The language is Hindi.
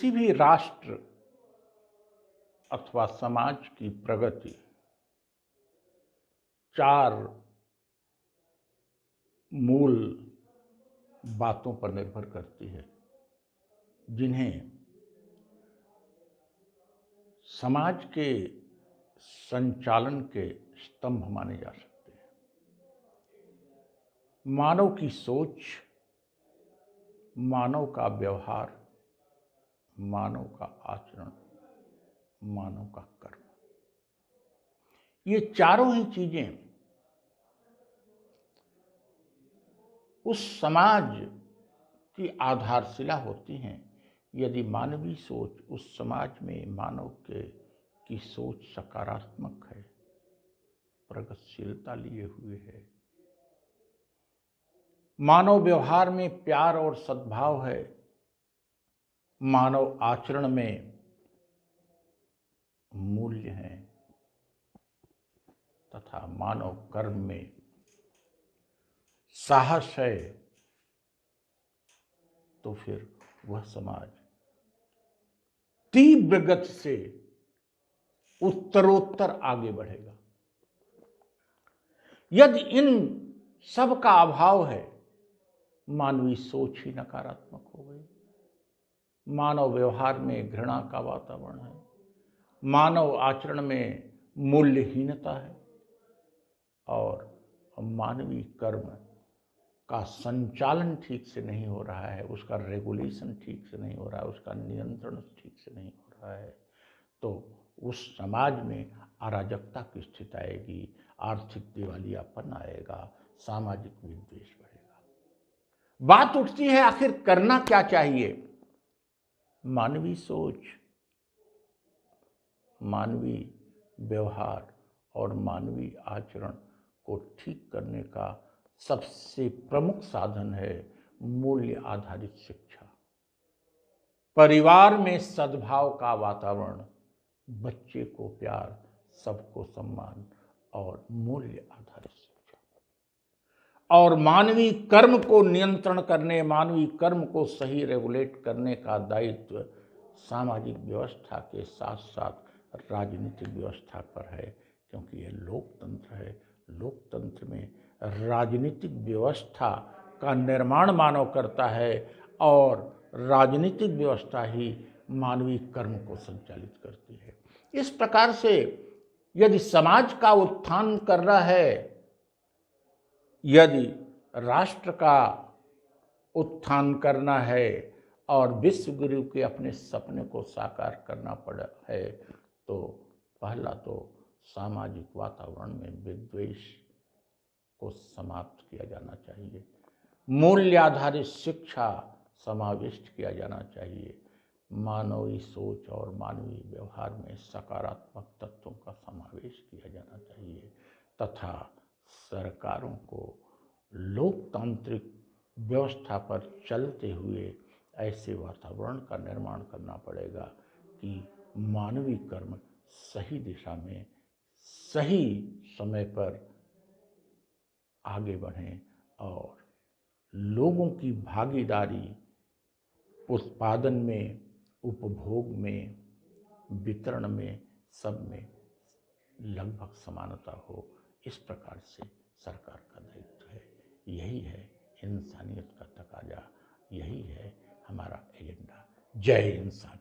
किसी भी राष्ट्र अथवा समाज की प्रगति चार मूल बातों पर निर्भर करती है, जिन्हें समाज के संचालन के स्तंभ माने जा सकते हैं। मानव की सोच, मानव का व्यवहार, मानव का आचरण, मानव का कर्म। ये चारों ही चीजें उस समाज की आधारशिला होती हैं। यदि मानवीय सोच उस समाज में मानव की सोच सकारात्मक है, प्रगतिशीलता लिए हुए है, मानव व्यवहार में प्यार और सद्भाव है, मानव आचरण में मूल्य हैं तथा मानव कर्म में साहस है, तो फिर वह समाज तीव्र गति से उत्तरोत्तर आगे बढ़ेगा। यदि इन सब का अभाव है, मानवीय सोच ही नकारात्मक हो गई, मानव व्यवहार में घृणा का वातावरण है, मानव आचरण में मूल्यहीनता है और मानवीय कर्म का संचालन ठीक से नहीं हो रहा है, उसका रेगुलेशन ठीक से नहीं हो रहा है, उसका नियंत्रण ठीक से नहीं हो रहा है, तो उस समाज में अराजकता की स्थिति आएगी, आर्थिक दिवालियापन आएगा, सामाजिक विद्वेष बढ़ेगा। बात उठती है, आखिर करना क्या चाहिए? मानवीय सोच, मानवीय व्यवहार और मानवीय आचरण को ठीक करने का सबसे प्रमुख साधन है मूल्य आधारित शिक्षा। परिवार में सद्भाव का वातावरण, बच्चे को प्यार, सबको सम्मान और मूल्य आधारित शिक्षा, और मानवीय कर्म को नियंत्रण करने, मानवीय कर्म को सही रेगुलेट करने का दायित्व सामाजिक व्यवस्था के साथ साथ राजनीतिक व्यवस्था पर है, क्योंकि यह लोकतंत्र है। लोकतंत्र में राजनीतिक व्यवस्था का निर्माण मानव करता है और राजनीतिक व्यवस्था ही मानवीय कर्म को संचालित करती है। इस प्रकार से यदि समाज का उत्थान करना है, यदि राष्ट्र का उत्थान करना है और विश्व गुरु के अपने सपने को साकार करना पड़ा है, तो पहला तो सामाजिक वातावरण में विद्वेष को समाप्त किया जाना चाहिए, मूल्य आधारित शिक्षा समाविष्ट किया जाना चाहिए, मानवीय सोच और मानवीय व्यवहार में सकारात्मक तत्वों का समावेश किया जाना चाहिए तथा सरकारों को लोकतांत्रिक व्यवस्था पर चलते हुए ऐसे वातावरण का निर्माण करना पड़ेगा कि मानवीय कर्म सही दिशा में सही समय पर आगे बढ़ें और लोगों की भागीदारी उत्पादन में, उपभोग में, वितरण में, सब में लगभग समानता हो। इस प्रकार से सरकार का दायित्व है। यही है इंसानियत का तकाजा, यही है हमारा एजेंडा। जय इंसान।